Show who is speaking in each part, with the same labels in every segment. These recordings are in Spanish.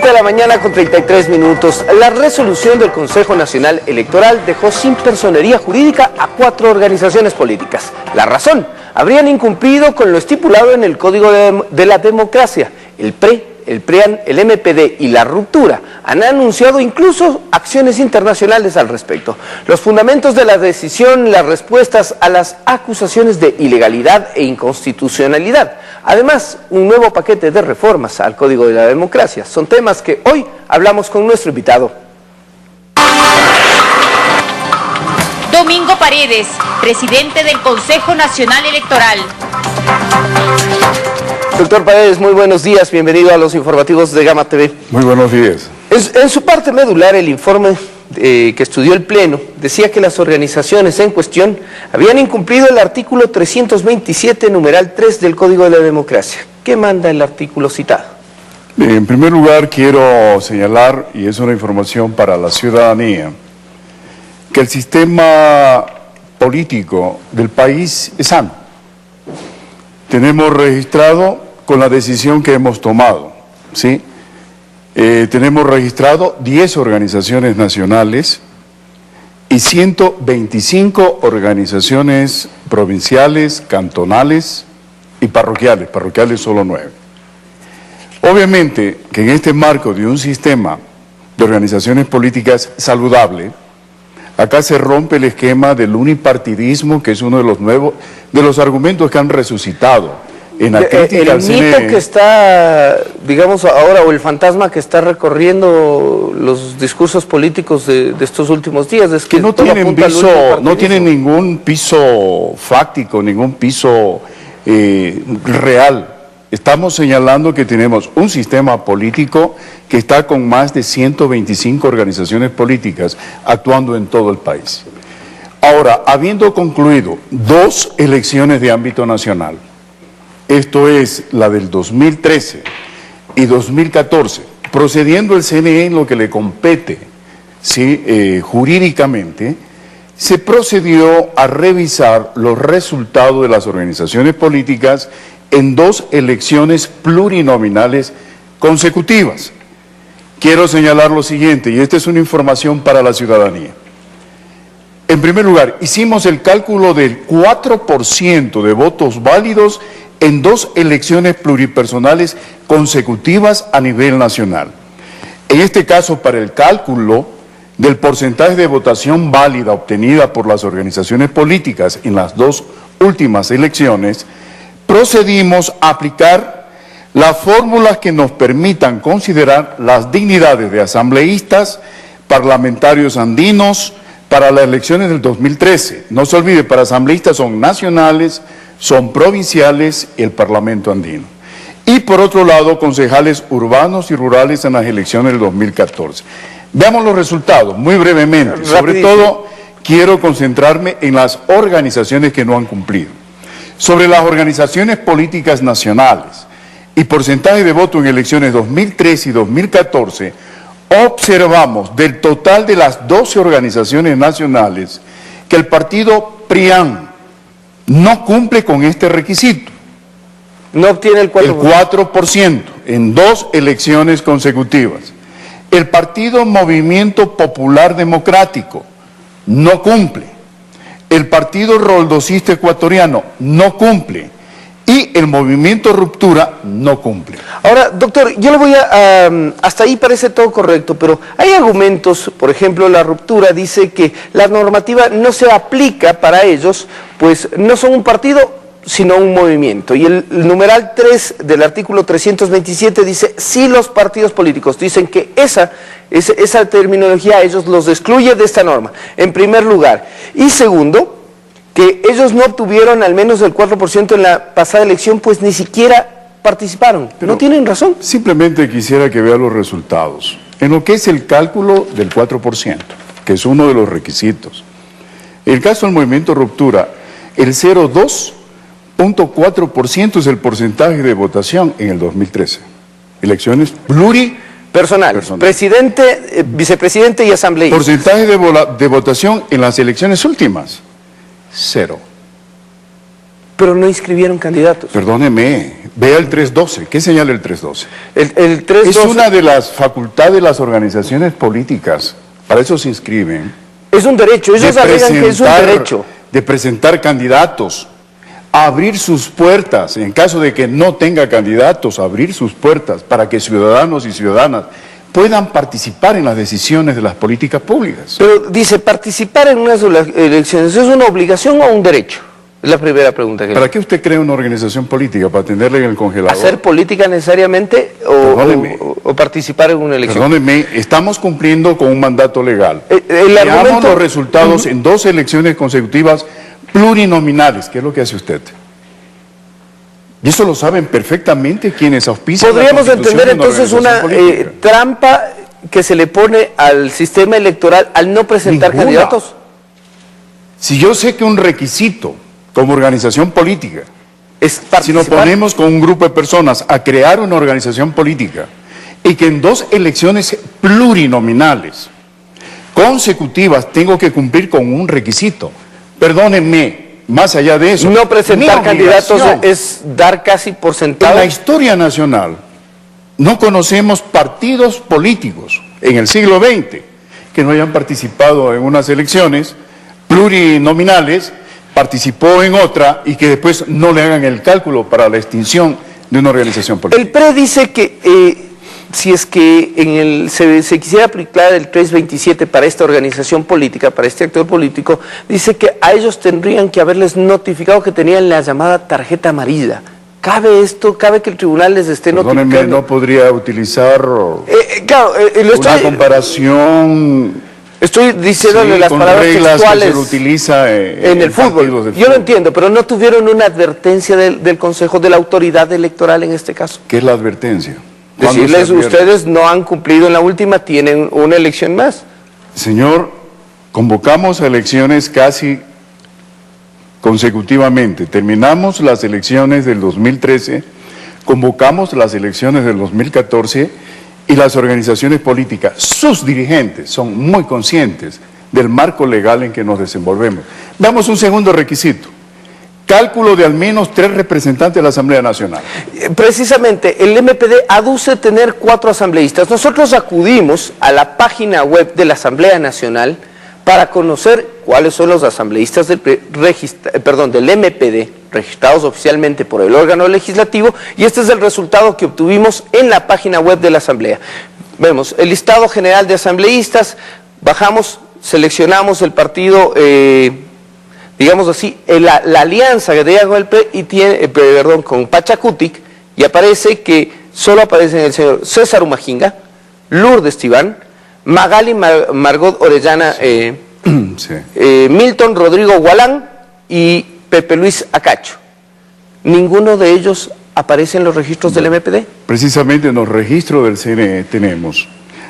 Speaker 1: 7 de la mañana con 33 minutos. La resolución del Consejo Nacional Electoral dejó sin personería jurídica a 4 organizaciones políticas. La razón: habrían incumplido con lo estipulado en el Código de la Democracia. El PRE, el PRIAN, el MPD y la Ruptura han anunciado incluso acciones internacionales al respecto. Los fundamentos de la decisión, las respuestas a las acusaciones de ilegalidad e inconstitucionalidad. Además, un nuevo paquete de reformas al Código de la Democracia. Son temas que hoy hablamos con nuestro invitado.
Speaker 2: Domingo Paredes, presidente del Consejo Nacional Electoral.
Speaker 1: Doctor Paredes, muy buenos días, bienvenido a los informativos de Gama TV.
Speaker 3: Muy buenos días.
Speaker 1: En su parte medular, el informe que estudió el Pleno decía que las organizaciones en cuestión habían incumplido el artículo 327, numeral 3 del Código de la Democracia. ¿Qué manda el artículo citado?
Speaker 3: En primer lugar, quiero señalar, y es una información para la ciudadanía, que el sistema político del país es sano. Tenemos registrado, con la decisión que hemos tomado, ¿sí? Tenemos registrado 10 organizaciones nacionales y 125 organizaciones provinciales, cantonales y parroquiales. Parroquiales solo 9. Obviamente que en este marco de un sistema de organizaciones políticas saludable, acá se rompe el esquema del unipartidismo, que es uno de los argumentos que han resucitado en la crítica al CNE.
Speaker 1: El mito que está, digamos ahora, o el fantasma que está recorriendo los discursos políticos de estos últimos días, es que
Speaker 3: no tienen ningún piso fáctico, ningún piso real. Estamos señalando que tenemos un sistema político que está con más de 125 organizaciones políticas actuando en todo el país. Ahora, habiendo concluido 2 elecciones de ámbito nacional, esto es la del 2013 y 2014, procediendo el CNE en lo que le compete, ¿sí? Jurídicamente, se procedió a revisar los resultados de las organizaciones políticas en 2 elecciones plurinominales consecutivas. Quiero señalar lo siguiente, y esta es una información para la ciudadanía. En primer lugar, hicimos el cálculo del 4% de votos válidos en 2 elecciones pluripersonales consecutivas a nivel nacional. En este caso, para el cálculo del porcentaje de votación válida obtenida por las organizaciones políticas en las 2 últimas elecciones, procedimos a aplicar las fórmulas que nos permitan considerar las dignidades de asambleístas, parlamentarios andinos para las elecciones del 2013. No se olvide, para asambleístas son nacionales, son provinciales y el Parlamento andino. Y por otro lado, concejales urbanos y rurales en las elecciones del 2014. Veamos los resultados muy brevemente. Sobre todo, quiero concentrarme en las organizaciones que no han cumplido. Sobre las organizaciones políticas nacionales y porcentaje de voto en elecciones 2013 y 2014, observamos del total de las 12 organizaciones nacionales que el partido PRIAN no cumple con este requisito.
Speaker 1: No obtiene el 4%.
Speaker 3: El 4% en 2 elecciones consecutivas. El partido Movimiento Popular Democrático no cumple. El partido Roldosista Ecuatoriano no cumple. Y el Movimiento Ruptura no cumple.
Speaker 1: Ahora, doctor, yo le voy hasta ahí parece todo correcto, pero hay argumentos, por ejemplo, la Ruptura dice que la normativa no se aplica para ellos, pues no son un partido, sino un movimiento. Y el numeral 3 del artículo 327 dice, si los partidos políticos dicen que esa terminología a ellos los excluye de esta norma, en primer lugar. Y segundo, que ellos no obtuvieron al menos el 4% en la pasada elección, pues ni siquiera participaron. Pero ¿no tienen razón?
Speaker 3: Simplemente quisiera que vea los resultados. En lo que es el cálculo del 4%, que es uno de los requisitos. En el caso del Movimiento Ruptura, el 0,2.4% es el porcentaje de votación en el 2013. Elecciones
Speaker 1: pluripersonal. Presidente, vicepresidente y asambleísta.
Speaker 3: Porcentaje de votación en las elecciones últimas. 0.
Speaker 1: Pero no inscribieron candidatos.
Speaker 3: Perdóneme, vea el 312. ¿Qué señala el 312?
Speaker 1: El 312
Speaker 3: es una de las facultades de las organizaciones políticas. Para eso se inscriben.
Speaker 1: es un derecho, ellos alegan que es un derecho.
Speaker 3: De presentar candidatos, abrir sus puertas, en caso de que no tenga candidatos, abrir sus puertas para que ciudadanos y ciudadanas puedan participar en las decisiones de las políticas públicas.
Speaker 1: Pero dice, participar en unas elecciones, ¿es una obligación o un derecho? Es la primera pregunta que
Speaker 3: ¿Para qué usted crea una organización política? ¿Para tenerla en el congelador?
Speaker 1: ¿Hacer política necesariamente o participar en una elección?
Speaker 3: Perdóneme, estamos cumpliendo con un mandato legal.
Speaker 1: El
Speaker 3: Veamos
Speaker 1: argumento...
Speaker 3: los resultados en 2 elecciones consecutivas plurinominales. ¿Qué es lo que hace usted? Y eso lo saben perfectamente quienes auspician.
Speaker 1: Podríamos
Speaker 3: la constitución
Speaker 1: entender
Speaker 3: de
Speaker 1: entonces una
Speaker 3: política.
Speaker 1: trampa que se le pone al sistema electoral al no presentar
Speaker 3: Ninguna.
Speaker 1: candidatos.
Speaker 3: Si yo sé que un requisito como organización política,
Speaker 1: Es
Speaker 3: si nos
Speaker 1: participar.
Speaker 3: ponemos con un grupo de personas a crear una organización política y que en 2 elecciones plurinominales consecutivas tengo que cumplir con un requisito, perdónenme, más allá de eso,
Speaker 1: No presentar
Speaker 3: mi
Speaker 1: candidatos
Speaker 3: obligación.
Speaker 1: es dar casi por
Speaker 3: En
Speaker 1: sentado.
Speaker 3: la historia nacional no conocemos partidos políticos en el siglo XX que no hayan participado en unas elecciones plurinominales, participó en otra y que después no le hagan el cálculo para la extinción de una organización política.
Speaker 1: El PRE dice que si es que se quisiera aplicar el 327 para esta organización política, para este actor político, dice que a ellos tendrían que haberles notificado que tenían la llamada tarjeta amarilla. ¿Cabe esto? ¿Cabe que el tribunal les esté
Speaker 3: Perdónenme,
Speaker 1: notificando?
Speaker 3: no podría utilizar
Speaker 1: Claro,
Speaker 3: una comparación
Speaker 1: estoy diciéndole
Speaker 3: sí,
Speaker 1: las
Speaker 3: con
Speaker 1: palabras
Speaker 3: reglas
Speaker 1: textuales
Speaker 3: que se lo utiliza
Speaker 1: en el
Speaker 3: partidos
Speaker 1: fútbol.
Speaker 3: del
Speaker 1: Yo lo entiendo, pero no tuvieron una advertencia del Consejo, de la autoridad electoral en este caso.
Speaker 3: ¿Qué es la advertencia? ¿Cuándo
Speaker 1: Decirles,
Speaker 3: se advierte?
Speaker 1: ustedes no han cumplido en la última, tienen una elección más.
Speaker 3: Señor, convocamos a elecciones casi consecutivamente. Terminamos las elecciones del 2013, convocamos las elecciones del 2014 y las organizaciones políticas, sus dirigentes, son muy conscientes del marco legal en que nos desenvolvemos. Damos un segundo requisito. Cálculo de al menos 3 representantes de la Asamblea Nacional.
Speaker 1: Precisamente, el MPD aduce tener 4 asambleístas. Nosotros acudimos a la página web de la Asamblea Nacional para conocer cuáles son los asambleístas del MPD, registrados oficialmente por el órgano legislativo, y este es el resultado que obtuvimos en la página web de la Asamblea. Vemos el listado general de asambleístas, bajamos, seleccionamos el partido... digamos así, la alianza que tenía con el PRE y tiene, con Pachacutic, y aparece que solo aparecen el señor César Humajinga, Lourdes Tibán, Magali Margot Orellana,
Speaker 3: Sí.
Speaker 1: Milton Rodrigo Gualán y Pepe Luis Acacho. Ninguno de ellos aparece en los registros del MPD.
Speaker 3: Precisamente en los registros del CNE tenemos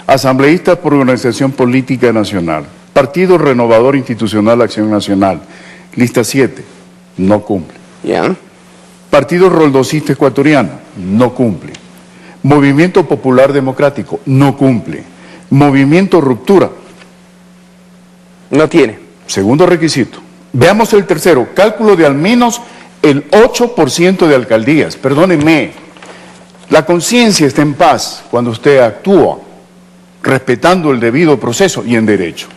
Speaker 3: asambleístas por organización política nacional, Partido Renovador Institucional Acción Nacional, lista 7, no cumple.
Speaker 1: ¿Ya?
Speaker 3: Partido Roldosista Ecuatoriano, no cumple. Movimiento Popular Democrático, no cumple. Movimiento Ruptura,
Speaker 1: No tiene.
Speaker 3: segundo requisito. Veamos el tercero, cálculo de al menos el 8% de alcaldías. Perdónenme, la conciencia está en paz cuando usted actúa respetando el debido proceso y en derecho.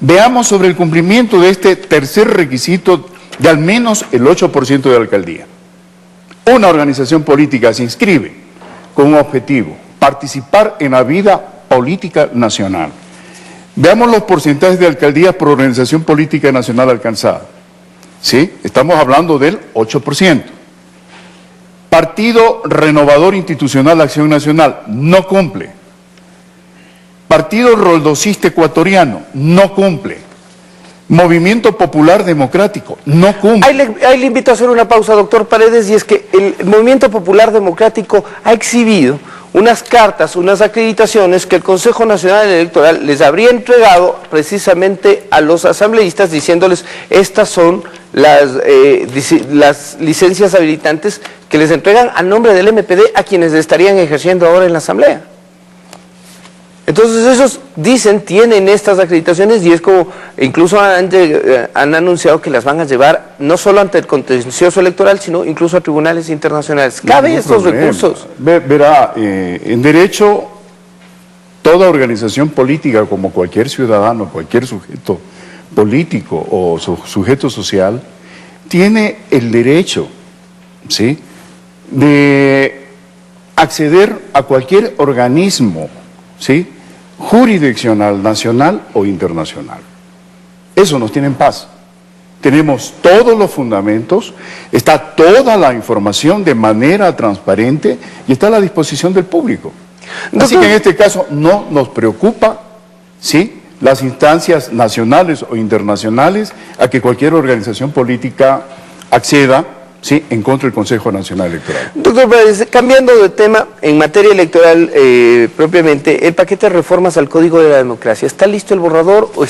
Speaker 3: Veamos sobre el cumplimiento de este tercer requisito de al menos el 8% de alcaldía. Una organización política se inscribe con un objetivo, participar en la vida política nacional. Veamos los porcentajes de alcaldías por organización política nacional alcanzada. ¿Sí? Estamos hablando del 8%. Partido Renovador Institucional Acción Nacional, no cumple. Partido Roldosista Ecuatoriano, no cumple. Movimiento Popular Democrático, no cumple.
Speaker 1: Ahí le invito a hacer una pausa, doctor Paredes, y es que el Movimiento Popular Democrático ha exhibido unas cartas, unas acreditaciones que el Consejo Nacional Electoral les habría entregado precisamente a los asambleístas, diciéndoles estas son las licencias habilitantes que les entregan a nombre del MPD a quienes estarían ejerciendo ahora en la Asamblea. Entonces esos, dicen, tienen estas acreditaciones y es como, incluso han anunciado que las van a llevar no solo ante el contencioso electoral, sino incluso a tribunales internacionales. ¿Cabe estos recursos?
Speaker 3: Verá, en derecho, toda organización política, como cualquier ciudadano, cualquier sujeto político o sujeto social, tiene el derecho, ¿sí?, de acceder a cualquier organismo, ¿sí?, jurisdiccional, nacional o internacional. Eso nos tiene en paz. Tenemos todos los fundamentos, está toda la información de manera transparente y está a la disposición del público. Así que en este caso no nos preocupa, ¿sí?, las instancias nacionales o internacionales a que cualquier organización política acceda, sí, en contra del Consejo Nacional Electoral.
Speaker 1: Doctor Pérez, cambiando de tema, en materia electoral propiamente, el paquete de reformas al Código de la Democracia, ¿está listo el borrador o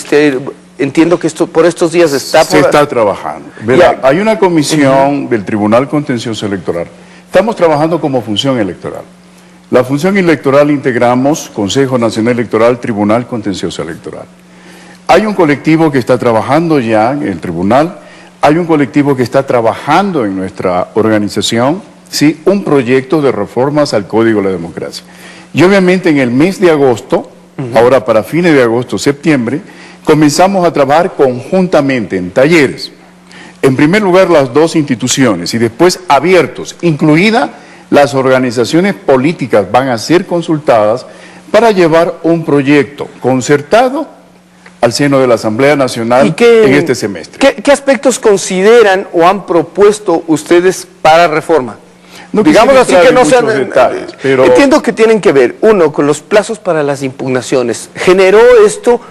Speaker 1: entiendo que esto por estos días está...
Speaker 3: Se está trabajando. Verá, hay una comisión del Tribunal Contencioso Electoral. Estamos trabajando como función electoral. La función electoral integramos Consejo Nacional Electoral, Tribunal Contencioso Electoral. Hay un colectivo que está trabajando ya en el tribunal. Hay un colectivo que está trabajando en nuestra organización, ¿sí?, un proyecto de reformas al Código de la Democracia. Y obviamente en el mes de agosto, ahora para fines de agosto, septiembre, comenzamos a trabajar conjuntamente en talleres. En primer lugar, las dos instituciones y después abiertos, incluidas las organizaciones políticas van a ser consultadas para llevar un proyecto concertado al seno de la Asamblea Nacional en este semestre.
Speaker 1: ¿Qué aspectos consideran o han propuesto ustedes para reforma?
Speaker 3: No
Speaker 1: digamos así que no sean
Speaker 3: detalles, pero...
Speaker 1: Entiendo que tienen que ver, uno, con los plazos para las impugnaciones. ¿Generó esto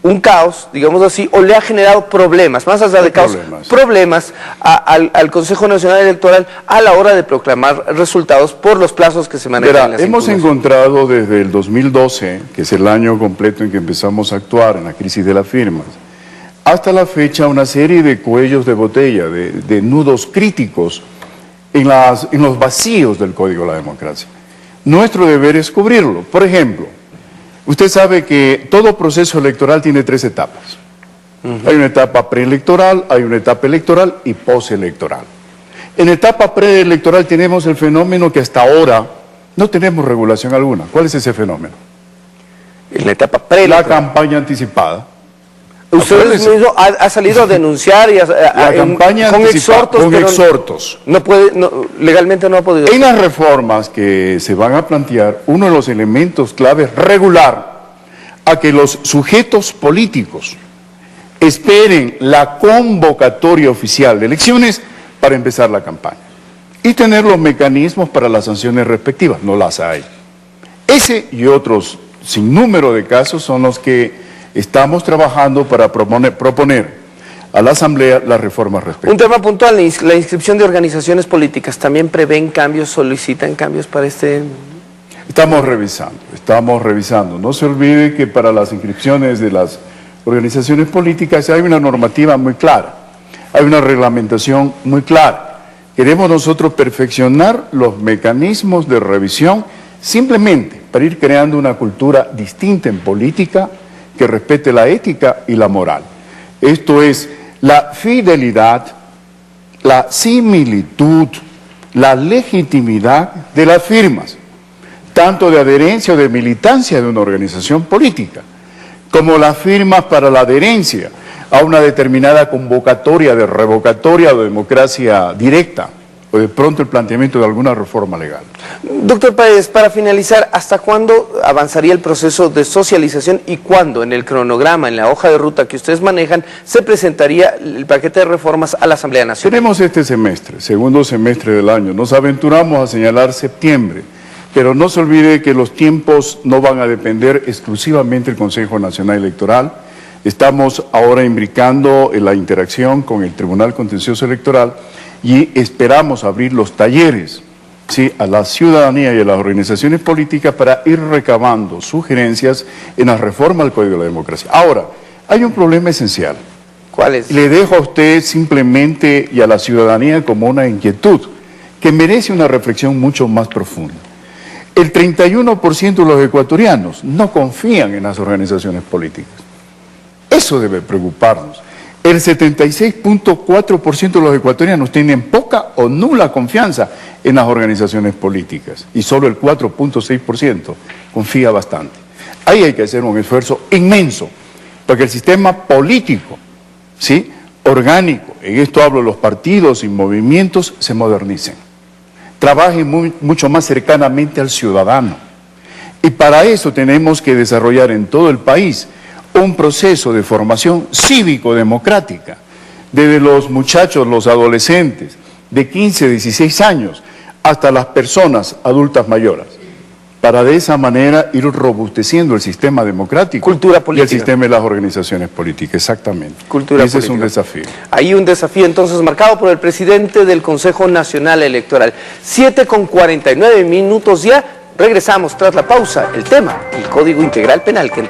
Speaker 1: un caos, digamos así, o le ha generado problemas, más allá de caos, problemas al Consejo Nacional Electoral a la hora de proclamar resultados por los plazos que se manejan en las
Speaker 3: hemos encontrado desde el 2012, que es el año completo en que empezamos a actuar en la crisis de las firmas, hasta la fecha una serie de cuellos de botella, de nudos críticos en los vacíos del Código de la Democracia. Nuestro deber es cubrirlo. Por ejemplo, usted sabe que todo proceso electoral tiene 3 etapas. Hay una etapa preelectoral, hay una etapa electoral y postelectoral. En etapa preelectoral tenemos el fenómeno que hasta ahora no tenemos regulación alguna. ¿Cuál es ese fenómeno?
Speaker 1: En la etapa preelectoral.
Speaker 3: La campaña anticipada.
Speaker 1: Usted mismo ha salido a denunciar y
Speaker 3: la campaña
Speaker 1: con exhortos.
Speaker 3: Con exhortos.
Speaker 1: No puede, legalmente no ha podido.
Speaker 3: En las reformas que se van a plantear, uno de los elementos claves es regular a que los sujetos políticos esperen la convocatoria oficial de elecciones para empezar la campaña y tener los mecanismos para las sanciones respectivas. No las hay. Ese y otros sinnúmero de casos son los que estamos trabajando para proponer a la Asamblea las reformas respectivas.
Speaker 1: Un tema puntual, la inscripción de organizaciones políticas, ¿también prevén cambios, solicitan cambios para este...?
Speaker 3: Estamos revisando. No se olvide que para las inscripciones de las organizaciones políticas hay una normativa muy clara, hay una reglamentación muy clara. Queremos nosotros perfeccionar los mecanismos de revisión simplemente para ir creando una cultura distinta en política que respete la ética y la moral. Esto es la fidelidad, la similitud, la legitimidad de las firmas, tanto de adherencia o de militancia de una organización política, como las firmas para la adherencia a una determinada convocatoria de revocatoria o de democracia directa, o de pronto el planteamiento de alguna reforma legal.
Speaker 1: Doctor Páez, para finalizar, ¿hasta cuándo avanzaría el proceso de socialización y cuándo en el cronograma, en la hoja de ruta que ustedes manejan, se presentaría el paquete de reformas a la Asamblea Nacional?
Speaker 3: Tenemos este semestre, segundo semestre del año, nos aventuramos a señalar septiembre, pero no se olvide que los tiempos no van a depender exclusivamente del Consejo Nacional Electoral. Estamos ahora imbricando en la interacción con el Tribunal Contencioso Electoral y esperamos abrir los talleres, ¿sí?, a la ciudadanía y a las organizaciones políticas para ir recabando sugerencias en la reforma al Código de la Democracia. Ahora, hay un problema esencial.
Speaker 1: ¿Cuál es?
Speaker 3: Le dejo a usted simplemente y a la ciudadanía como una inquietud que merece una reflexión mucho más profunda. El 31% de los ecuatorianos no confían en las organizaciones políticas. Eso debe preocuparnos. El 76.4% de los ecuatorianos tienen poca o nula confianza en las organizaciones políticas y solo el 4.6% confía bastante. Ahí hay que hacer un esfuerzo inmenso para que el sistema político, ¿sí?, orgánico, en esto hablo de los partidos y movimientos, se modernicen, trabajen mucho más cercanamente al ciudadano. Y para eso tenemos que desarrollar en todo el país un proceso de formación cívico-democrática, desde los muchachos, los adolescentes, de 15, 16 años, hasta las personas adultas mayores, para de esa manera ir robusteciendo el sistema democrático.
Speaker 1: Cultura política.
Speaker 3: Y el sistema de las organizaciones políticas, exactamente.
Speaker 1: Cultura
Speaker 3: Ese
Speaker 1: política.
Speaker 3: es un desafío.
Speaker 1: Hay un desafío entonces marcado por el presidente del Consejo Nacional Electoral. 7:49 minutos ya. Regresamos tras la pausa. El tema, el Código Integral Penal que